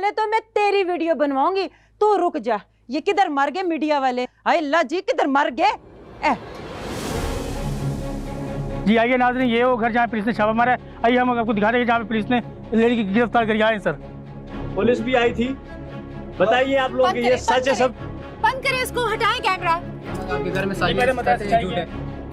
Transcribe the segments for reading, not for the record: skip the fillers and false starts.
पहले तो मैं तेरी वीडियो बनवाऊंगी, तू रुक जा। ये किधर मर गए मीडिया वाले? हाय अल्लाह जी, किधर मर गए? जी आइए नाज़रीन, ये वो घर जहाँ पुलिस ने छापा मारा है। आइए हम आपको दिखा देंगे जहाँ पे पुलिस ने लेडी की गिरफ्तार करके आए सर। पुलिस भी आई थी। बताइए आप लोग, ये सच है सब? बंद करें इसको, हटाएं कैमरा। आपके घर में साजिश है।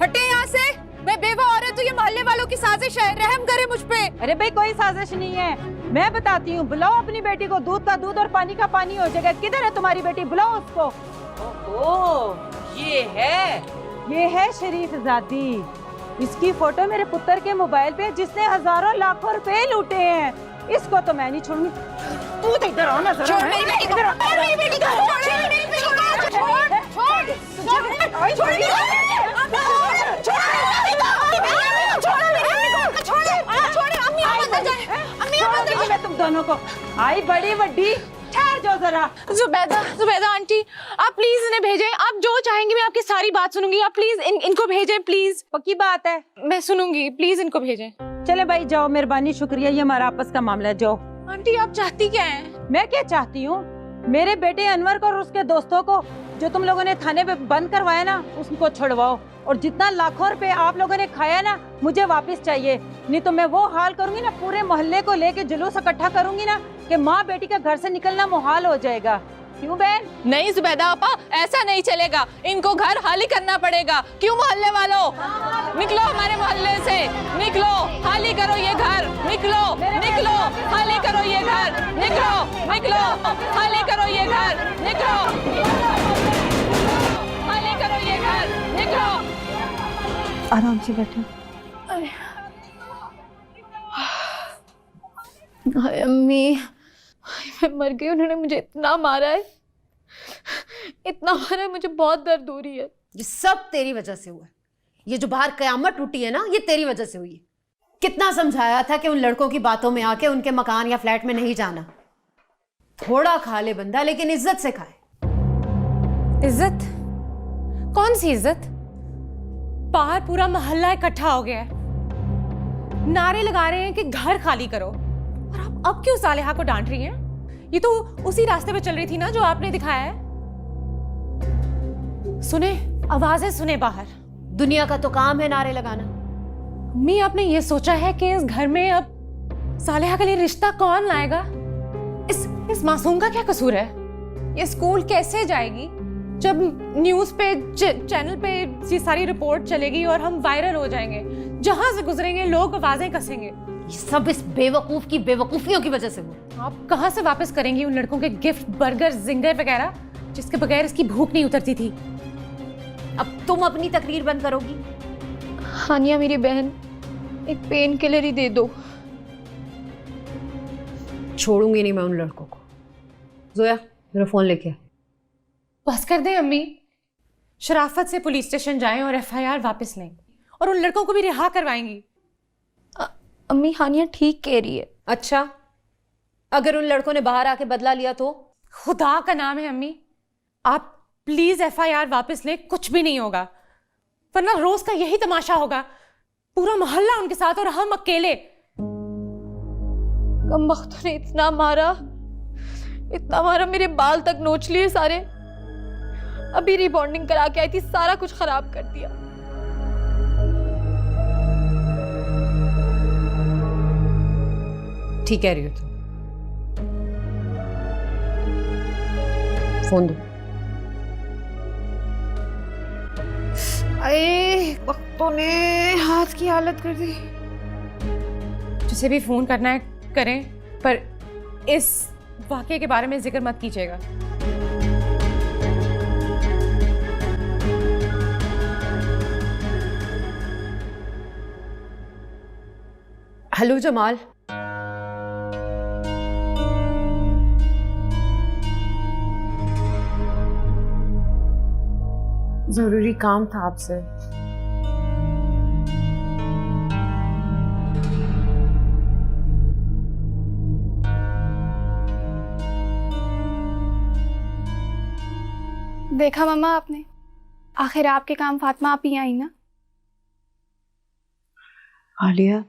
हटे यहाँ से। मैं बेवा औरत हूँ, ये मोहल्ले वालों की साजिश है। रहम करे मुझ पे। अरे भाई कोई साजिश नहीं है, मैं बताती हूँ। बुलाओ अपनी बेटी को, दूध का दूध और पानी का पानी हो जाएगा। किधर है तुम्हारी बेटी? बुलाओ उसको। ओह ये है शरीफ जादी। इसकी फोटो मेरे पुत्र के मोबाइल पे, जिसने हजारों लाखों रुपए लूटे हैं। इसको तो मैं नहीं छोड़ूंगी। तू तो इधर आओ ना जरा। छोड़ मेरी बेटी को, छोड़ मेरी बेटी को, छोड़ मेरी बेटी को, छोड़, छोड़, छोड़, मैं तुम दोनों को आई बड़ी वड्डी। ठहर जाओ जरा। जुबैदा आंटी, आप प्लीज इन्हें भेजें। आप जो चाहेंगी मैं आपकी सारी बात सुनूंगी। आप प्लीज इनको भेजें प्लीज। पक्की बात है? मैं सुनूंगी, प्लीज इनको भेजें। चले भाई जाओ, मेहरबानी शुक्रिया, ये हमारा आपस का मामला है। जाओ। आंटी आप चाहती क्या हैं? मैं क्या चाहती हूँ, मेरे बेटे अनवर को और उसके दोस्तों को जो तुम लोगों ने थाने पे बंद करवाया ना, उसको छुड़वाओ। और जितना लाखों रुपए आप लोगों ने खाया ना, मुझे वापस चाहिए। नहीं तो मैं वो हाल करूंगी ना, पूरे मोहल्ले को लेके जुलूस इकट्ठा करूंगी ना, कि माँ बेटी का घर से निकलना मुहाल हो जाएगा। क्यों बहन? नहीं जुबैदा आपा, ऐसा नहीं चलेगा। इनको घर खाली करना पड़ेगा। क्यों मोहल्ले वालों, निकलो हमारे मोहल्ले से, निकलो, खाली करो ये घर, निकलो, निकलो, खाली करो ये घर, निकलो, निकलो, खाली करो ये घर, निकलो, खाली करो ये घर, निकलो। आराम से बैठो। हाय अम्मी, मैं मर गई। उन्होंने मुझे इतना मारा है, इतना मारा है, मुझे बहुत दर्द हो रही है। ये सब तेरी वजह से हुआ है। ये जो बाहर कयामत टूटी है ना, ये तेरी वजह से हुई है। कितना समझाया था कि उन लड़कों की बातों में आके उनके मकान या फ्लैट में नहीं जाना। थोड़ा खा ले बंदा, लेकिन इज्जत से खाए। इज्जत? कौन सी इज्जत? बाहर पूरा मोहल्ला इकट्ठा हो गया है, नारे लगा रहे हैं कि घर खाली करो। और आप अब क्यों सालेहा को डांट रही हैं? ये तो उसी रास्ते पे चल रही थी ना जो आपने दिखाया है। सुने, आवाजें सुने बाहर। दुनिया का तो काम है नारे लगाना। अम्मी आपने ये सोचा है कि इस घर में अब सालेहा के लिए रिश्ता कौन लाएगा? इस मासूम का क्या कसूर है? ये स्कूल कैसे जाएगी जब न्यूज पे चैनल पे ये सारी रिपोर्ट चलेगी और हम वायरल हो जाएंगे? जहां से गुजरेंगे लोग आवाजें कसेंगे। ये सब इस बेवकूफ की बेवकूफियों की वजह से हुआ। आप कहां से वापस करेंगी उन लड़कों के गिफ्ट, बर्गर, जिंगर वगैरह, जिसके बगैर इसकी भूख नहीं उतरती थी? अब तुम अपनी तकरीर बंद करोगी? हानिया मेरी बहन, एक पेन किलर ही दे दो। छोड़ूंगी नहीं मैं उन लड़कों को। जोया मेरा फोन लेके आ। बस कर दें अम्मी, शराफत से पुलिस स्टेशन जाएं और एफआईआर वापस लें और उन लड़कों को भी रिहा करवाएंगी। अम्मी हानिया ठीक कह रही है। अच्छा, अगर उन लड़कों ने बाहर आके बदला लिया तो? खुदा का नाम है अम्मी, आप प्लीज एफआईआर वापस लें। कुछ भी नहीं होगा, वरना रोज का यही तमाशा होगा। पूरा मोहल्ला उनके साथ और हम अकेले। कमबख्तों ने इतना मारा, मेरे बाल तक नोच लिए सारे। अभी रिबॉन्डिंग करा के आई थी, सारा कुछ खराब कर दिया। ठीक कह रही हो तुम। फोन दो। अरे वक्तों ने हाथ की हालत कर दी। जिसे भी फोन करना है करें, पर इस वाकये के बारे में जिक्र मत कीजिएगा। हेलो जमाल, जरूरी काम था आपसे। देखा मामा आपने, आखिर आपके काम फातिमा आप ही आई ना। आलिया,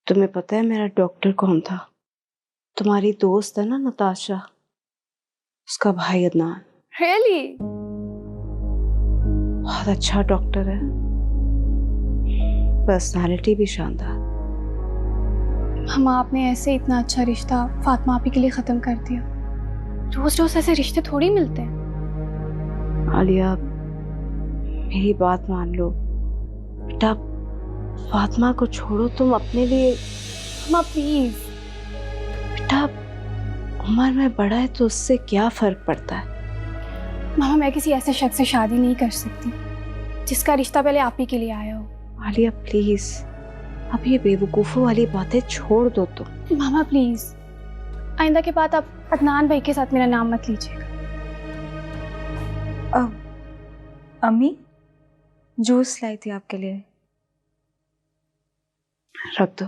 तुम्हें पता है मेरा डॉक्टर कौन था? तुम्हारी दोस्त है ना नताशा, उसका भाई अदनान रियली? बहुत अच्छा डॉक्टर है, पर्सनालिटी भी शानदार। हम आपने ऐसे इतना अच्छा रिश्ता फातिमा आपी के लिए खत्म कर दिया। रोज रोज ऐसे रिश्ते थोड़ी मिलते हैं। आलिया, मेरी बात मान लो बेटा, फातिमा को छोड़ो, तुम अपने लिए। माँ प्लीज। बेटा उम्र में बड़ा है तो उससे क्या फर्क पड़ता है? मामा, मैं किसी ऐसे शख्स से शादी नहीं कर सकती जिसका रिश्ता पहले आप ही के लिए आया हो। आलिया प्लीज, अब ये बेवकूफों वाली बातें छोड़ दो तुम। मामा प्लीज, आइंदा के बाद आप अदनान भाई के साथ मेरा नाम मत लीजिएगा। अम्मी, जूस लाई थी आपके लिए, रख दो।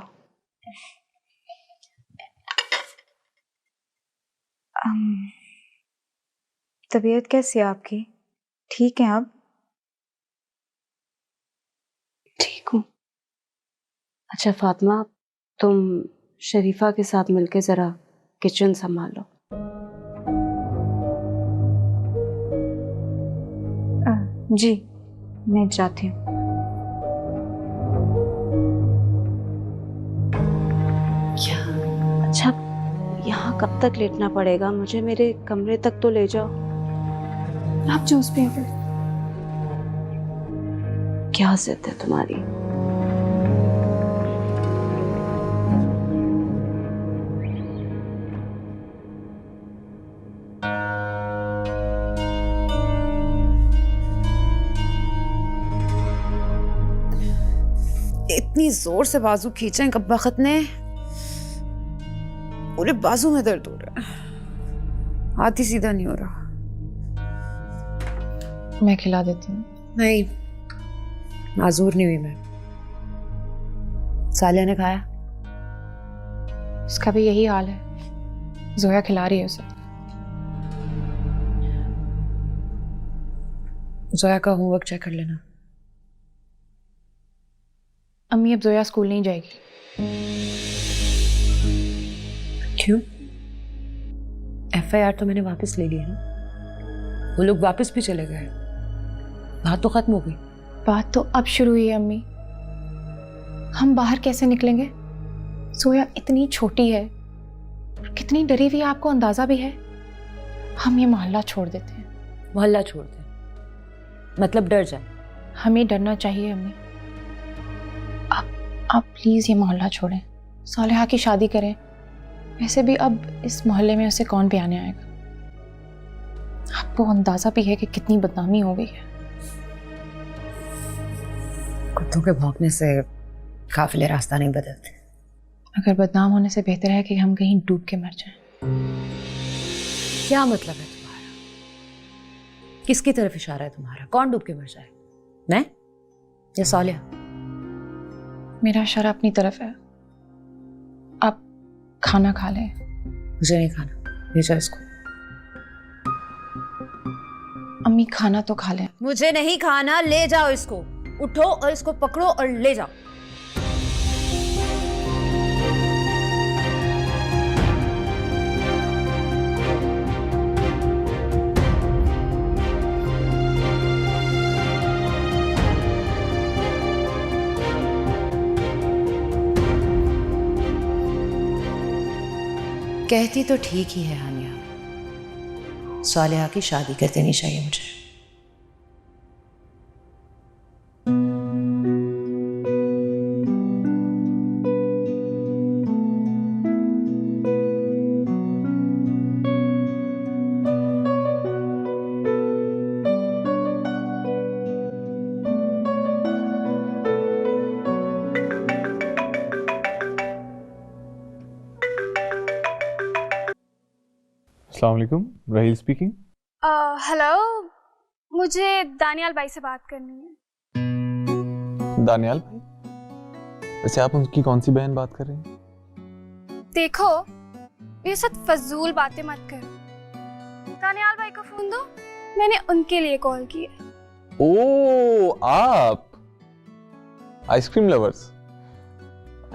तबीयत कैसी है आपकी? ठीक है आप? ठीक हूँ। अच्छा फातिमा, तुम शरीफा के साथ मिलके जरा किचन संभाल लो। जी, मैं जाती हूँ। क्या? अच्छा, यहाँ कब तक लेटना पड़ेगा मुझे? मेरे कमरे तक तो ले जाओ। आप जूस पिए फिर। क्या जिद है तुम्हारी? इतनी जोर से बाजू खींचे कब बखत ने, पूरे बाजू में दर्द हो रहा है, हाथ ही सीधा नहीं हो रहा। मैं खिला देती हूँ। नहीं, माजूर नहीं हुई मैं। सालिया ने खाया? उसका भी यही हाल है, जोया खिला रही है उसे। जोया का होमवर्क चेक कर लेना। अम्मी, अब जोया स्कूल नहीं जाएगी। क्यों? FIR तो मैंने वापस ले ली है ना, वो लोग वापस भी चले गए, बात तो खत्म हो गई। बात तो अब शुरू हुई है अम्मी, हम बाहर कैसे निकलेंगे? जोया इतनी छोटी है, कितनी डरी हुई है, आपको अंदाजा भी है। हम ये मोहल्ला छोड़ देते हैं। मोहल्ला छोड़ दें मतलब डर जाए? हमें डरना चाहिए अम्मी। आप प्लीज ये मोहल्ला छोड़ें, सालिहा की शादी करें। वैसे भी अब इस मोहल्ले में उसे कौन भी आने आएगा? आपको अंदाजा भी है कि कितनी बदनामी हो गई है। कुत्तों के भौंकने से काफिले रास्ता नहीं बदलते। अगर बदनाम होने से बेहतर है कि हम कहीं डूब के मर जाएं। क्या मतलब है तुम्हारा? किसकी तरफ इशारा है तुम्हारा? कौन डूब के मर जाए, मैं या सालिया? मेरा इशारा अपनी तरफ है। आप खाना खा लें। मुझे नहीं खाना, ले जाओ इसको। अम्मी, खाना तो खा लें। मुझे नहीं खाना, ले जाओ इसको। उठो और इसको पकड़ो और ले जाओ। कहती तो ठीक ही है हानिया, सालिहा की शादी कर देनी चाहिए मुझे। अस्सलाम वालेकुम, रहील स्पीकिंग। हेलो, मुझे दानियाल भाई से बात करनी है। दानियाल भाई? वैसे आप उनकी कौन सी बहन बात कर रहे हैं? देखो, ये सब फजूल बातें मत करो। दानियाल भाई को फोन दो, मैंने उनके लिए कॉल किया। ओ, आप आइसक्रीम लवर्स।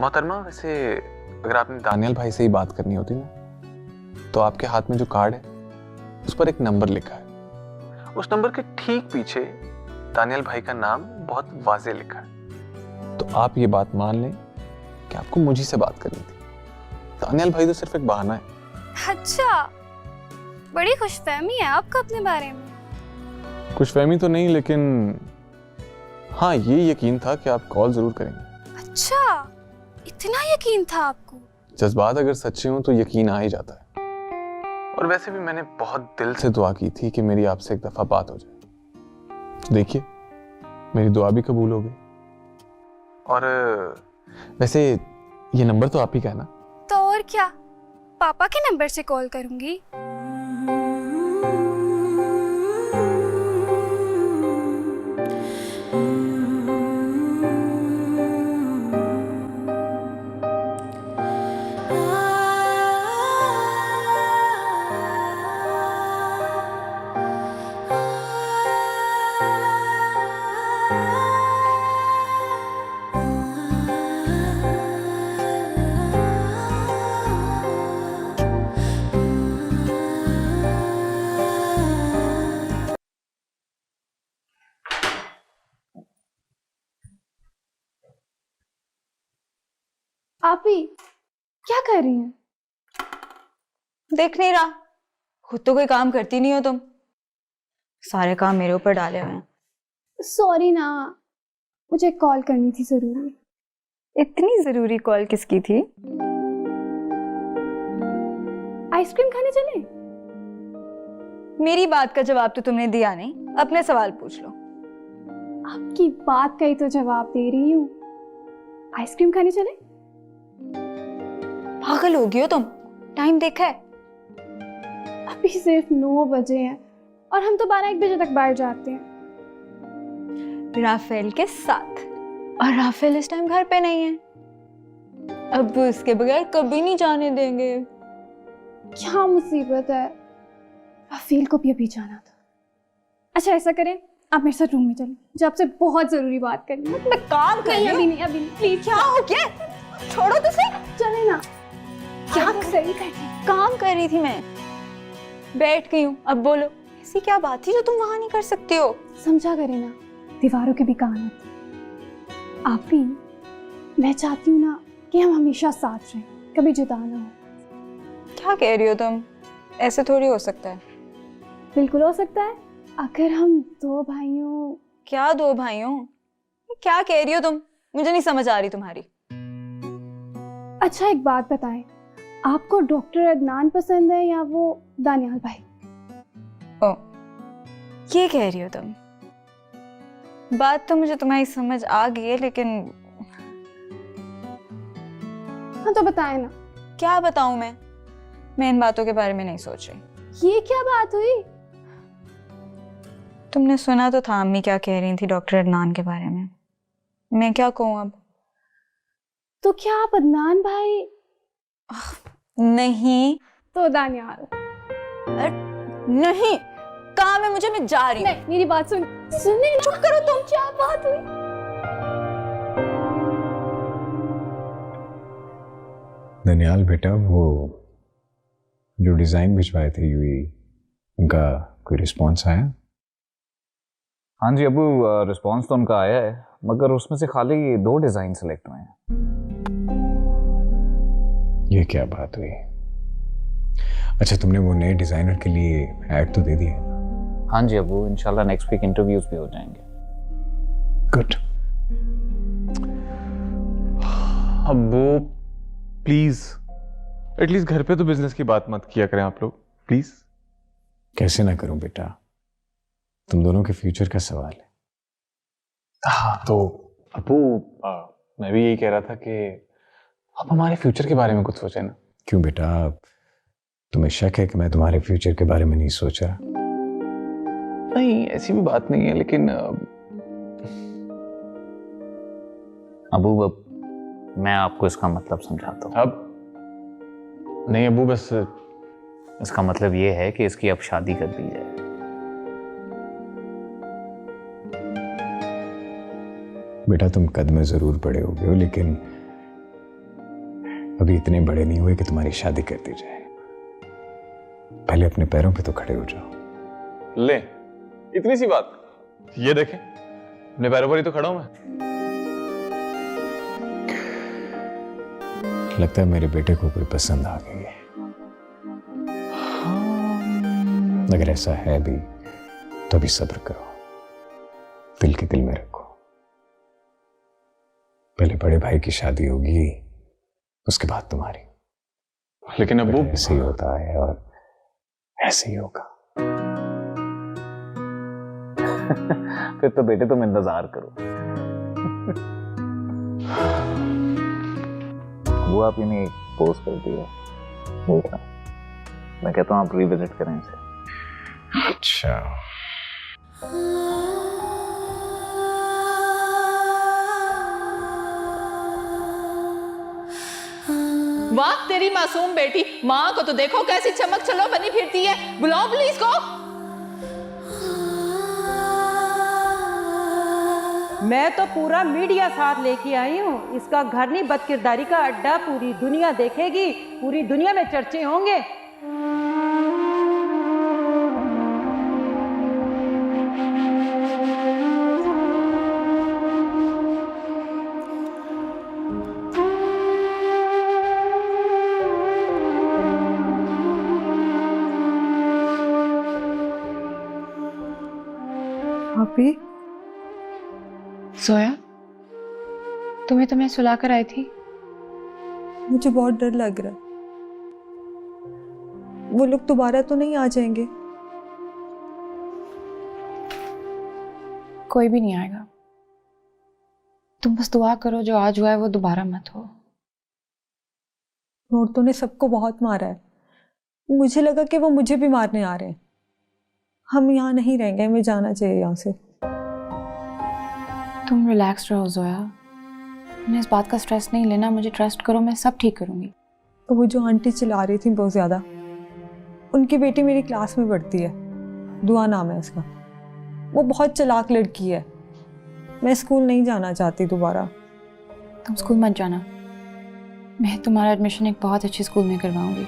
मोहतरमा, वैसे अगर आपने दानियाल भाई से ही बात करनी होती ना तो आपके हाथ में जो कार्ड है उस पर एक नंबर लिखा है। उस नंबर के ठीक पीछे दानियल भाई का नाम बहुत वाज़े लिखा है। तो आप ये बात मान लें कि आपको मुझे से बात करनी थी। दानियल भाई तो सिर्फ एक बहाना है। अच्छा, बड़ी खुशफहमी है आपको अपने बारे में। खुशफहमी तो नहीं, लेकिन हाँ ये यकीन था कि आप कॉल जरूर करेंगे। अच्छा, इतना यकीन था आपको? जज्बात अगर सच्चे हों तो यकीन आ ही जाता है। और वैसे भी मैंने बहुत दिल से दुआ की थी कि मेरी आपसे एक दफा बात हो जाए। तो देखिए, मेरी दुआ भी कबूल हो गई। और वैसे ये नंबर तो आप ही का है ना? तो और क्या, पापा के नंबर से कॉल करूंगी। आप ही क्या कर रही हैं? देख नहीं रहा, खुद तो कोई काम करती नहीं हो तुम, सारे काम मेरे ऊपर डाले हुए हैं। सॉरी ना, मुझे कॉल करनी थी जरूरी। इतनी जरूरी कॉल किसकी थी? आइसक्रीम खाने चले? मेरी बात का जवाब तो तुमने दिया नहीं, अपने सवाल पूछ लो। आपकी बात का ही तो जवाब दे रही हूँ। आइसक्रीम खाने चले? पागल हो गई हो तुम, टाइम देखा है? अभी सिर्फ 9 बजे हैं और हम तो 12-1 बजे तक बाहर जाते हैं। राफेल के साथ, और राफेल इस टाइम घर पे नहीं है। अब उसके बगैर कभी नहीं जाने देंगे। क्या मुसीबत है, राफेल को भी अभी जाना था। अच्छा ऐसा करें, आप मेरे साथ रूम में चलें, मुझे आपसे बहुत जरूरी बात करनी है। मैं काम कर रही हूँ। अभी नहीं प्लीज। क्या हो गया? छोड़ो तो सही। चले ना। क्या सही कर काम कर रही थी मैं, बैठ गई हूँ। अब बोलो, ऐसी क्या बात थी जो तुम वहां नहीं कर सकती हो? समझा करे ना, दीवारों के भी कान होते। आप ही, मैं चाहती हूँ ना कि हम हमेशा साथ रहें, कभी जुदा ना हो। क्या कह रही हो तुम? ऐसे थोड़ी हो सकता है। बिल्कुल हो सकता है, अगर हम 2 भाइयों। क्या 2 भाइयों? क्या कह रही हो तुम? मुझे नहीं समझ आ रही तुम्हारी। अच्छा एक बात बताएं, आपको डॉक्टर अदनान पसंद है या वो दानियाल भाई? ओ, ये कह रही हो तुम? बात तो मुझे तुम्हारी समझ आ गई है, लेकिन हाँ तो बताएं ना। क्या बताऊं मैं इन बातों के बारे में नहीं सोच रही। ये क्या बात हुई? तुमने सुना तो था अम्मी क्या कह रही थी डॉक्टर अदनान के बारे में। मैं क्या कहूँ अब? तो क्या आप अदनान भाई? नहीं तो दानियाल? नहीं, काम है मुझे, मैं जा रही हूँ। नहीं, मेरी बात सुनने। चुप करो तुम। क्या बात हुई? दानियाल बेटा, वो जो डिजाइन भिजवाए थे यूएई, उनका कोई रिस्पॉन्स आया? हाँ जी अबू, रिस्पॉन्स तो उनका आया है, मगर उसमें से खाली 2 डिजाइन सेलेक्ट हुए हैं। ये क्या बात हुई? अच्छा, तुमने वो नए डिजाइनर के लिए ऐड तो दे दिया? हाँ जी अबू, इंशाल्लाह नेक्स्ट वीक इंटरव्यूज भी हो जाएंगे। गुड। अब्बू प्लीज, एटलीस्ट घर पे तो बिजनेस की बात मत किया करें आप लोग, प्लीज। कैसे ना करूं बेटा, तुम दोनों के फ्यूचर का सवाल है। हाँ तो अब्बू, मैं भी यही कह रहा था कि आप हमारे फ्यूचर के बारे में कुछ सोचें ना। क्यों बेटा, तुम्हें शक है कि मैं तुम्हारे फ्यूचर के बारे में नहीं सोच रहा? नहीं, ऐसी भी बात नहीं है, लेकिन अबू अब मैं आपको इसका मतलब समझाता हूँ। अब नहीं अबू, बस इसका मतलब ये है कि इसकी अब शादी कर दी जाए। बेटा तुम कद में जरूर बड़े हो गए हो, लेकिन अभी इतने बड़े नहीं हुए कि तुम्हारी शादी कर दी जाए। पहले अपने पैरों पे तो खड़े हो जाओ। ले, इतनी सी बात। ये देखें, अपने पैरों पर ही तो खड़ा हूं मैं। लगता है मेरे बेटे को कोई पसंद आ गई है। अगर ऐसा है भी तो भी सब्र करो, दिल के दिल में रखो। पहले बड़े भाई की शादी होगी, उसके बाद तुम्हारी। लेकिन अब्बू, ऐसे ही होता है और ऐसे ही होगा। फिर तो बेटे तुम इंतजार करो। वो आप इन्हें एक पोस्ट कर दिया, देखना। मैं कहता हूँ आप रिविजिट करें इसे। अच्छा, वाह तेरी मासूम बेटी, माँ को तो देखो कैसी चमक चलो बनी फिरती है। बुलाओ पुलिस को। मैं तो पूरा मीडिया साथ लेके आई हूँ। इसका घर नहीं बदकिरदारी का अड्डा पूरी दुनिया देखेगी, पूरी दुनिया में चर्चे होंगे। भाभी, सोया, तुम्हें तो मैं सुला कर आई थी। मुझे बहुत डर लग रहा है। वो लोग दोबारा तो नहीं आ जाएंगे? कोई भी नहीं आएगा। तुम बस दुआ करो जो आज हुआ है वो दोबारा मत हो। औरतों ने सबको बहुत मारा है। मुझे लगा कि वो मुझे भी मारने आ रहे हैं। हम यहाँ नहीं रहेंगे, हमें जाना चाहिए यहाँ से। तुम रिलैक्स रहो जोया, मैंने इस बात का स्ट्रेस नहीं लेना। मुझे ट्रस्ट करो, मैं सब ठीक करूँगी। वो जो आंटी चिल्ला रही थी बहुत ज़्यादा, उनकी बेटी मेरी क्लास में पढ़ती है, दुआ नाम है उसका। वो बहुत चालाक लड़की है। मैं स्कूल नहीं जाना चाहती दोबारा। तुम स्कूल मत जाना, मैं तुम्हारा एडमिशन एक बहुत अच्छे स्कूल में करवाऊंगी।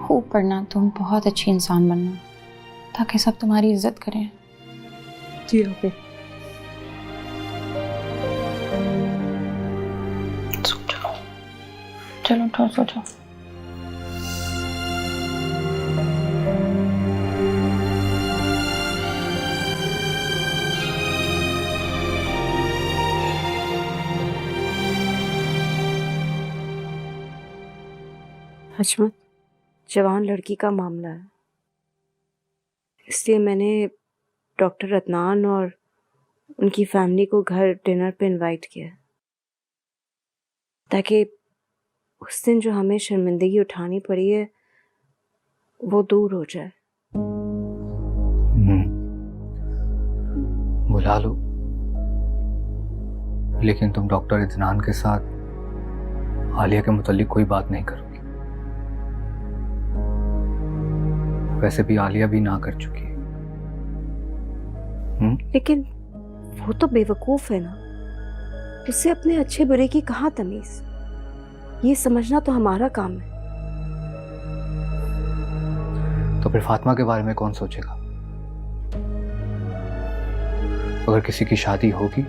खूब पढ़ना, तुम बहुत अच्छी इंसान बनना, ताकि सब तुम्हारी इज्जत करें। जी ओके। चलो उठो, सो जाओ। हशमत, जवान लड़की का मामला है, इसलिए मैंने डॉक्टर अदनान और उनकी फैमिली को घर डिनर पे इनवाइट किया, ताकि उस दिन जो हमें शर्मिंदगी उठानी पड़ी है वो दूर हो जाए। बुला लो, लेकिन तुम डॉक्टर इत्मीनान के साथ आलिया के मुताल्लिक कोई बात नहीं करोगी। वैसे भी आलिया भी ना कर चुकी है। लेकिन वो तो बेवकूफ है ना, उसे अपने अच्छे बुरे की कहाँ तमीज। ये समझना तो हमारा काम है। तो फिर फातिमा के बारे में कौन सोचेगा? अगर किसी की शादी होगी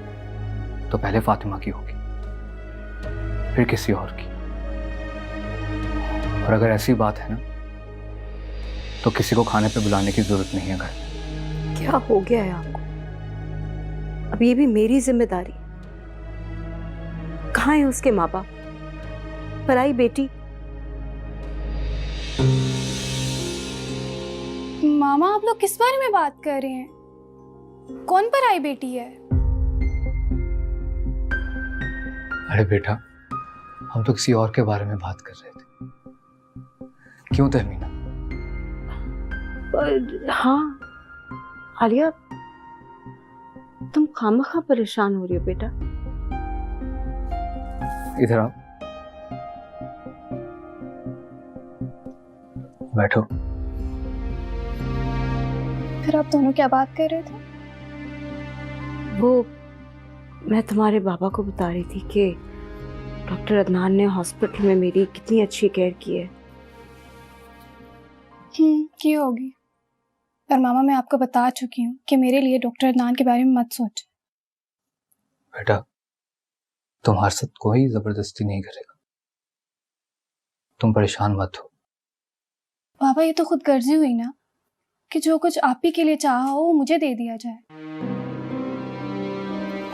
तो पहले फातिमा की होगी, फिर किसी और की। और अगर ऐसी बात है ना, तो किसी को खाने पे बुलाने की जरूरत नहीं है घर। क्या हो गया है आपको? अब ये भी मेरी जिम्मेदारी। कहाँ है उसके माँ बाप? पराई बेटी। मामा, आप लोग किस बारे में बात कर रहे हैं? कौन पराई बेटी है? अरे बेटा, हम तो किसी और के बारे में बात कर रहे थे। क्यों तहमीना? हाँ आलिया, तुम खामखा परेशान हो रही हो बेटा। इधर आओ, बैठो। फिर आप दोनों क्या बात कर रहे थे? वो मैं तुम्हारे बाबा को बता रही थी कि डॉक्टर अदनान ने हॉस्पिटल में मेरी कितनी अच्छी केयर की है। की होगी। पर मामा मैं आपको बता चुकी हूँ कि मेरे लिए डॉक्टर अदनान के बारे में मत सोच। बेटा तुम्हारे साथ कोई जबरदस्ती नहीं करेगा, तुम परेशान मत हो। पापा ये तो खुद गर्जी हुई ना कि जो कुछ आप ही के लिए चाहा हो वो मुझे दे दिया जाए।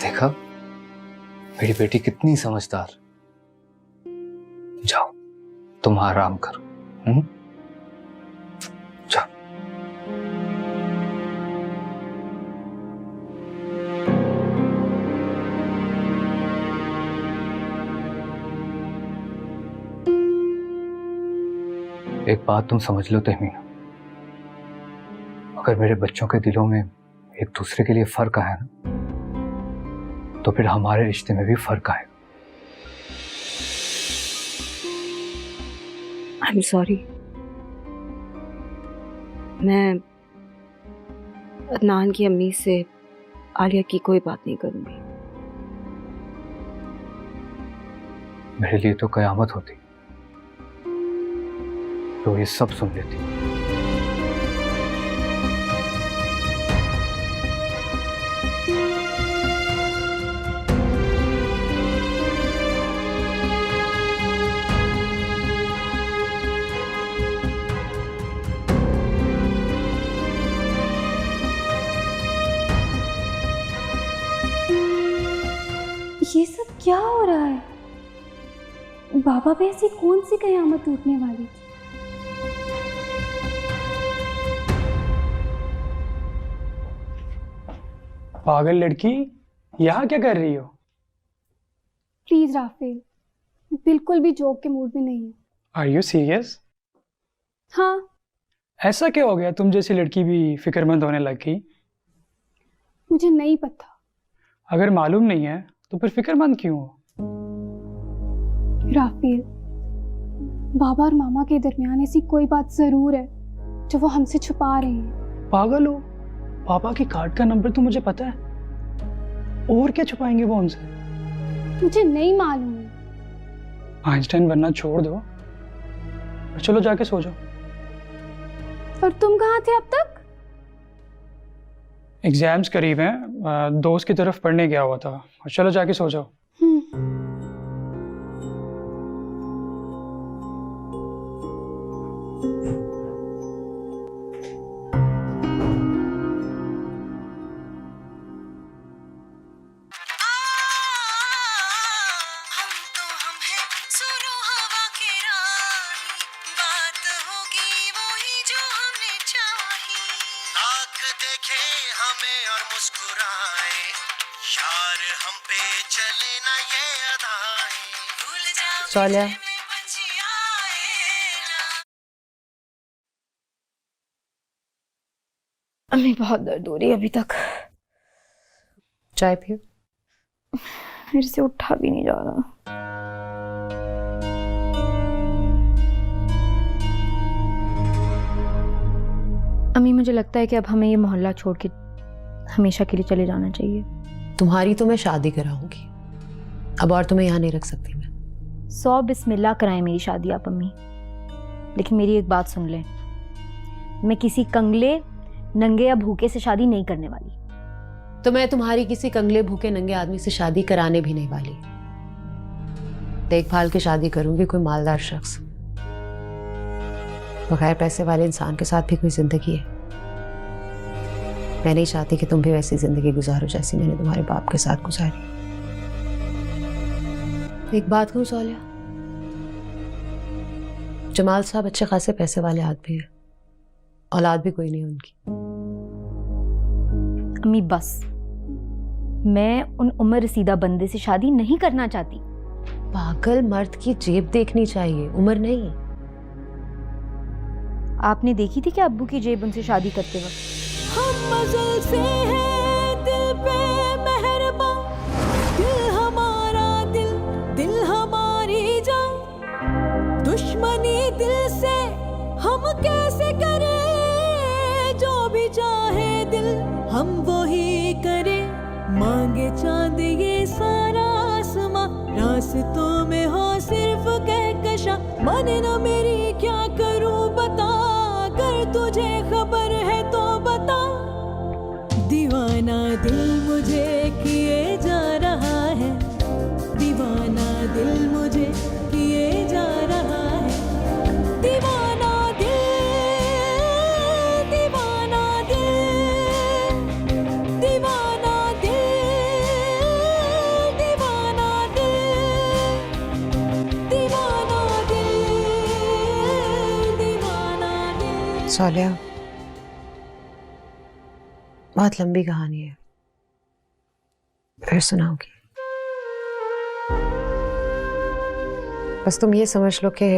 देखा मेरी बेटी कितनी समझदार। जाओ तुम आराम करो। जाओ। एक बात तुम समझ लो तहमीना, अगर मेरे बच्चों के दिलों में एक दूसरे के लिए फर्क आया ना, तो फिर हमारे रिश्ते में भी फर्क आएगा। I am sorry. मैं अदनान की अम्मी से आलिया की कोई बात नहीं करूंगी। मेरे लिए तो कयामत होती तो ये सब सुन लेती। ये सब क्या हो रहा है? बाबा पे ऐसी कौन सी कयामत टूटने वाली थी? पागल लड़की, यहाँ क्या कर रही हो? प्लीज राफेल, बिल्कुल भी जोक के मूड में नहीं हूँ। Are you serious? हाँ। ऐसा क्या हो गया तुम जैसी लड़की भी फिक्रमंद होने लग गई? मुझे नहीं पता। अगर मालूम नहीं है तो फिर फिक्रमंद क्यों हो? राफेल, बाबा और मामा के दरमियान ऐसी कोई बात जरूर है जो वो हमसे छुपा रहे हैं। पागल हो? पापा की कार्ड का नंबर तो मुझे पता है, और क्या छुपाएंगे वो हमसे? मुझे नहीं मालूम। आइंस्टाइन बनना छोड़ दो और चलो जाके सो जाओ। और तुम कहाँ थे अब तक? एग्जाम्स करीब हैं, दोस्त की तरफ पढ़ने गया हुआ था। और चलो जाके सो जाओ। सोनिया, अम्मी बहुत दर्द हो रही है अभी तक। चाय पियो। मेरे से उठा भी नहीं जा रहा। अम्मी मुझे लगता है कि अब हमें ये मोहल्ला छोड़ के हमेशा के लिए चले जाना चाहिए। तुम्हारी तो मैं शादी कराऊंगी, अब और तुम्हें यहाँ नहीं रख सकती मैं। 100 बिस्मिल्लाह कराएं मेरी शादी आप अम्मी, लेकिन मेरी एक बात सुन लें, मैं किसी कंगले नंगे या भूखे से शादी नहीं करने वाली। तो मैं तुम्हारी किसी कंगले भूखे नंगे आदमी से शादी कराने भी नहीं वाली। देखभाल की शादी करूंगी कोई मालदार शख्स, बगैर पैसे वाले इंसान के साथ भी कोई जिंदगी है। मैं नहीं चाहती कि तुम भी वैसी जिंदगी गुजारो जैसी मैंने तुम्हारे बाप के साथ गुजारी। एक बात कहूं सोनिया, जमाल साहब अच्छे खासे पैसे वाले आदमी हैं, औलाद भी कोई नहीं उनकी। अम्मी बस, मैं उन उम्र रसीदा बंदे से शादी नहीं करना चाहती। पागल मर्द की जेब देखनी चाहिए, उम्र नहीं। आपने देखी थी क्या अब्बू की जेब उनसे शादी करते वक्त? हम मज़ल से हैं दिल पे मेहरबान, दिल हमारा दिल, दिल हमारी जान, दुश्मनी दिल से हम कैसे करें, जो भी चाहे दिल हम वो ही करें। मांगे चांद ये सारा आसमां, रास्तों में हो सिर्फ कहकशां, माने ना मेरी क्या करूं बता कर अगर तुझे खबर है तो बता, दीवाना दिल मुझे किए जा रहा है, दीवाना दिल मुझे किए जा रहा है, दीवाना दिल, दीवाना दिल, दीवाना दिल, दीवाना दिल, दीवाना दिल, दीवाना दिल। सालिया, बहुत लंबी कहानी है, फिर सुनाऊंगी। बस तुम ये समझ लो कि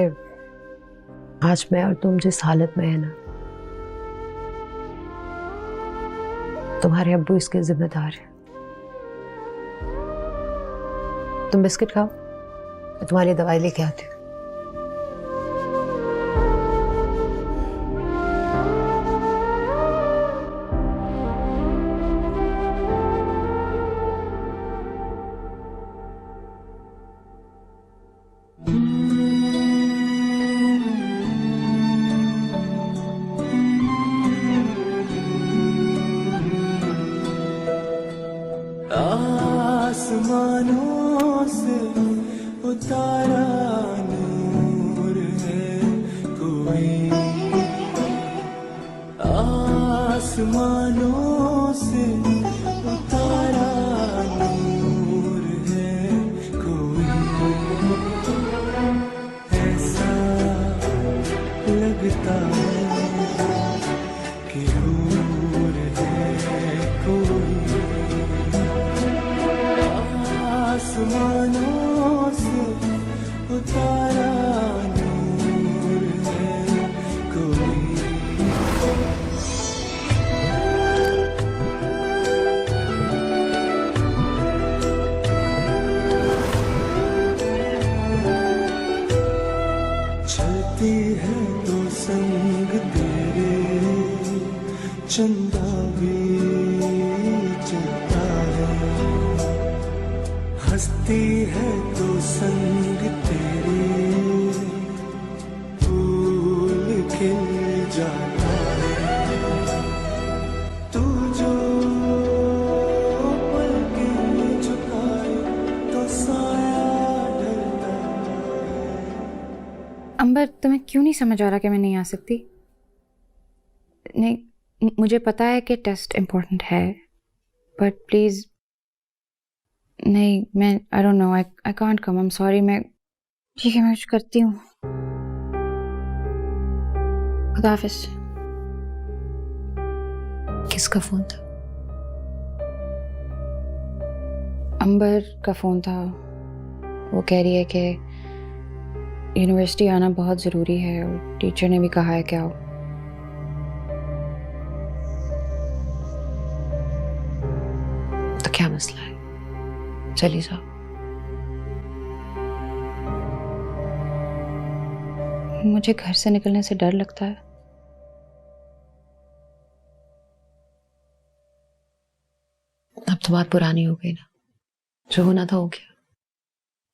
आज मैं और तुम जिस हालत में है ना, तुम्हारे अब्बू इसके जिम्मेदार है। तुम बिस्किट खाओ, मैं तुम्हारे लिए दवाई लेके आती हूँ। आसमानों से उतारा नूर है कोई, आसमानों से उतारा नूर है कोई, ऐसा लगता है कि हूर है कोई, आसमानों से उतारा नूर है कोई। चलती है तो संग तेरे चंदा भी चलता है, हंसती है तो संग तेरे फूल खिल जाता है, तू जो पलकें झुकाए तो साया ढलता है। अंबर, तुम्हें क्यों नहीं समझ आ रहा कि मैं नहीं आ सकती? नहीं, मुझे पता है कि टेस्ट इम्पोर्टेंट है, बट प्लीज़ नहीं, मैं I don't know, I can't come, I am sorry. मैं ठीक है, मैं कुछ करती हूँ। खुदा हाफिज। किसका फोन था? अंबर का फ़ोन था। वो कह रही है कि यूनिवर्सिटी आना बहुत ज़रूरी है और टीचर ने भी कहा है कि आओ। तो क्या मसला है, चली जाओ। मुझे घर से निकलने से डर लगता है। अब तो बात पुरानी हो गई ना, जो होना था हो गया।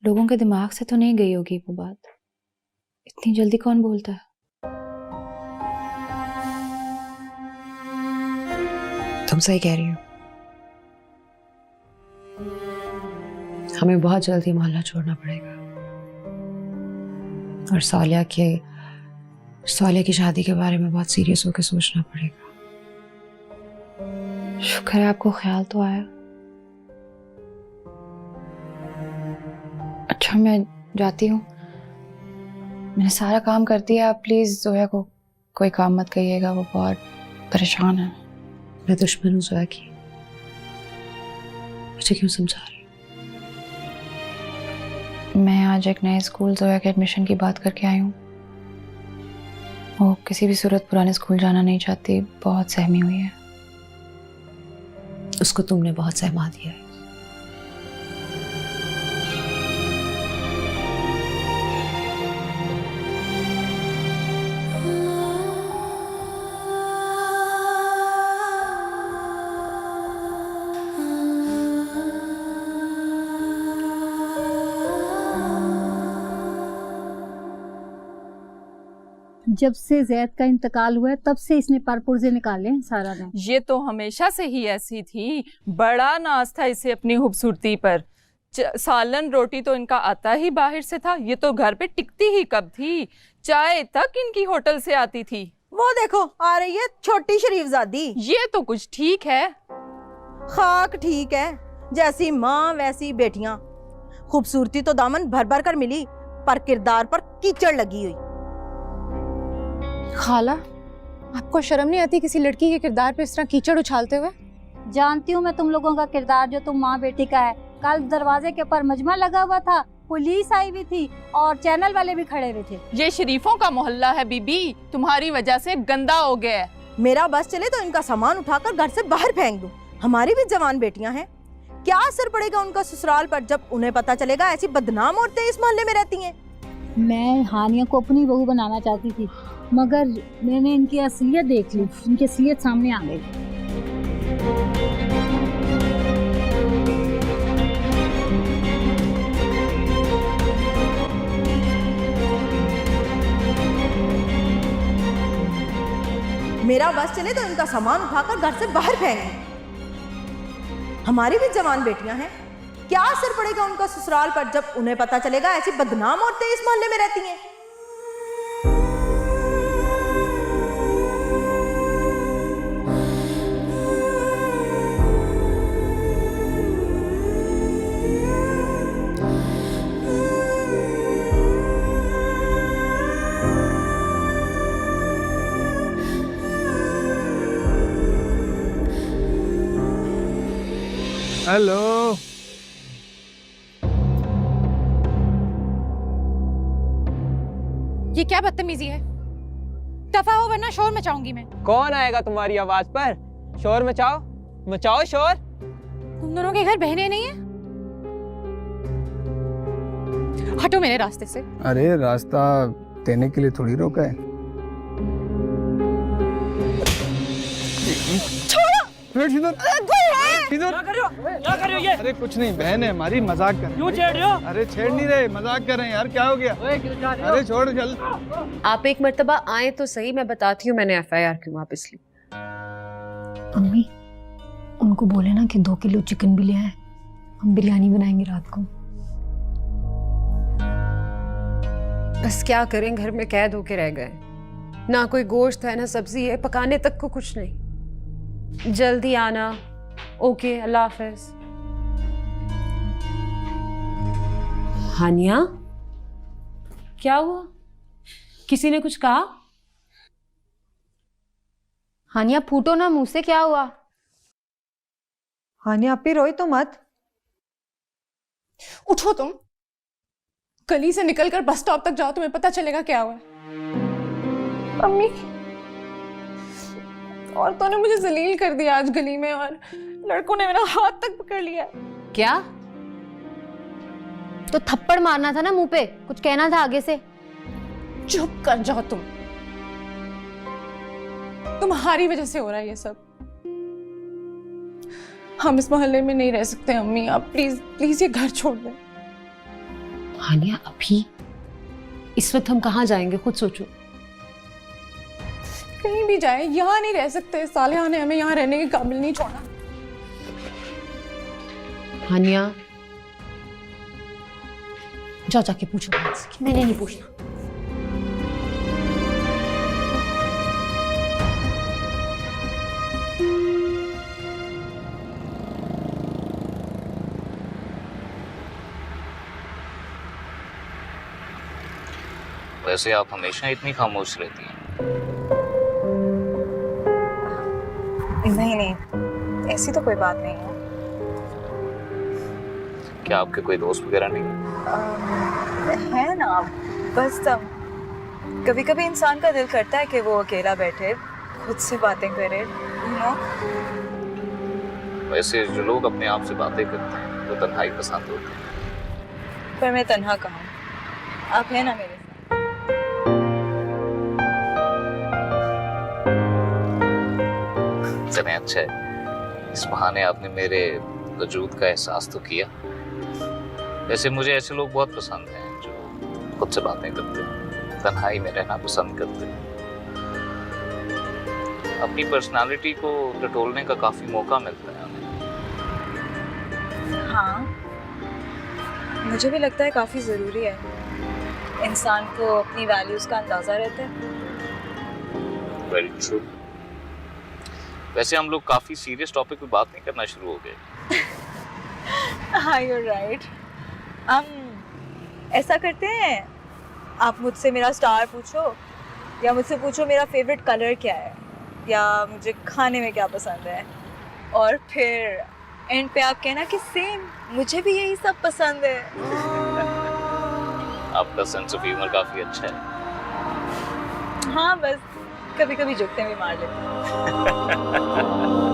लोगों के दिमाग से तो नहीं गई होगी वो बात, इतनी जल्दी कौन बोलता है? तुम सही कह रही हो, हमें बहुत जल्दी मोहल्ला छोड़ना पड़ेगा और सालिया की शादी के बारे में बहुत सीरियस होकर सोचना पड़ेगा। शुक्र है आपको ख्याल तो आया। अच्छा, मैं जाती हूँ, मैंने सारा काम कर दिया। आप प्लीज जोया को कोई काम मत कहिएगा, वो बहुत परेशान है। मैं दुश्मन हूँ जोया की? मुझे क्यों समझा रही? मैं आज एक नए स्कूल जोया के एडमिशन की बात करके आई हूँ। वो किसी भी सूरत पुराने स्कूल जाना नहीं चाहती, बहुत सहमी हुई है। उसको तुमने बहुत सहमा दिया है। जब से जैद का इंतकाल हुआ है तब से इसने पर पुर्जे निकाले हैं सारा ने। ये तो हमेशा से ही ऐसी थी, बड़ा नाज था इसे अपनी खूबसूरती पर। सालन रोटी तो इनका आता ही बाहर से था, ये तो घर पे टिकती ही कब थी। चाय तक इनकी होटल से आती थी। वो देखो आ रही है छोटी शरीफजादी। ये तो कुछ ठीक है। खाक ठीक है, जैसी माँ वैसी बेटियां। खूबसूरती तो दामन भर भर कर मिली, पर किरदार पर कीचड़ लगी हुई। खाला, आपको शर्म नहीं आती किसी लड़की के किरदार पे इस तरह कीचड़ उछालते हुए? जानती हूँ मैं तुम लोगों का किरदार जो तुम माँ बेटी का है। कल दरवाजे के ऊपर मजमा लगा हुआ था, पुलिस आई हुई थी और चैनल वाले भी खड़े हुए थे। ये शरीफों का मोहल्ला है बीबी, तुम्हारी वजह से गंदा हो गया है। मेरा बस चले तो इनका सामान उठाकर घर से बाहर फेंक दूं। हमारी भी जवान बेटियां हैं, क्या असर पड़ेगा उनका ससुराल पर जब उन्हें पता चलेगा ऐसी बदनाम औरतें इस मोहल्ले में रहती हैं। मैं हानिया को अपनी बहू बनाना चाहती थी, मगर मैंने इनकी असलियत देख ली, इनकी असलियत सामने आ गई। मेरा बस चले तो इनका सामान उठाकर घर से बाहर फेंक दूं। हमारी भी जवान बेटियां हैं, क्या असर पड़ेगा उनका ससुराल पर जब उन्हें पता चलेगा ऐसी बदनाम औरतें इस मोहल्ले में रहती हैं। हेलो, ये क्या बदतमीजी है? दफा हो वरना शोर मचाऊंगी मैं। कौन आएगा तुम्हारी आवाज पर? शोर मचाओ, मचाओ शोर। तुम दोनों के घर बहनें नहीं है? हटो मेरे रास्ते से। अरे रास्ता देने के लिए थोड़ी रोका है। अरे कुछ नहीं, बहन है हमारी, मजाक कर। क्यों छेड़ रहे हो? अरे छेड़ नहीं रहे, मजाक कर रहे हैं यार, क्या हो गया? अरे छोड़ चल। आप एक मर्तबा आए तो सही, मैं बताती हूँ मैंने FIR क्यों वापस ली। अम्मी, उनको बोले ना कि 2 किलो चिकन भी ले आए, हम बिरयानी बनाएंगे रात को। बस क्या करें, घर में कैद होके रह गए। ना कोई गोश्त है ना सब्जी है, पकाने तक को कुछ नहीं। जल्दी आना। ओके, अल्लाह हाफिज। हानिया, क्या हुआ? किसी ने कुछ कहा? हानिया फूटो ना मुंह से, क्या हुआ? हानिया आप भी रोई तो मत। उठो तुम, गली से निकलकर बस स्टॉप तक जाओ, तुम्हें पता चलेगा क्या हुआ। अम्मी, औरतों ने मुझे जलील कर दिया आज गली में, और लड़कों ने मेरा हाथ तक पकड़ लिया। क्या? तो थप्पड़ मारना था ना मुंह पे, कुछ कहना था आगे से। चुप कर जाओ तुम, तुम्हारी वजह से हो रहा है ये सब। हम इस मोहल्ले में नहीं रह सकते अम्मी, आप प्लीज प्लीज ये घर छोड़ दें। हानिया, अभी इस वक्त हम कहाँ जाएंगे, खुद सोचो। कहीं भी जाए, यहाँ नहीं रह सकते। सालेहा ने हमें यहाँ रहने के काबिल नहीं छोड़ा। हानिया, जाओ जाके पूछो। मैंने नहीं पूछना। वैसे आप हमेशा इतनी खामोश रहती हैं। नहीं, ऐसी तो कोई बात नहीं है। क्या आपके कोई दोस्त वगैरह नहीं है ना, बस कभी कभी इंसान का दिल करता है कि वो अकेला बैठे, खुद से बातें करे, वैसे जो लोग अपने आप से बातें करते हैं वो तन्हाई पसंद होते हैं। पर मैं तन्हा कहाँ, आप है ना मेरे साथ। चलें, अच्छा है, इस बहाने आपने मेरे वजूद का एहसास तो किया। वैसे मुझे ऐसे लोग बहुत पसंद हैं जो खुद से बातें करते हैं, तन्हाई में रहना पसंद करते हैं। अपनी पर्सनालिटी को टटोलने का काफी मौका मिलता है हमें। हाँ, मुझे भी लगता है काफी जरूरी है, इंसान को अपनी वैल्यूज का अंदाजा रहता है। Very true. वैसे हम लोग काफी सीरियस टॉपिक पे बात नहीं करना शुरू हो गए। हाँ, you're right। हम ऐसा करते हैं, आप मुझसे मेरा स्टार पूछो या मुझसे पूछो मेरा फेवरेट कलर क्या है या मुझे खाने में क्या पसंद है, और फिर एंड पे आप कहना कि सेम, मुझे भी यही सब पसंद है। आपका सेंस ऑफ ह्यूमर काफी अच्छा है। हाँ, बस कभी कभी जुगते भी मार लेते हैं।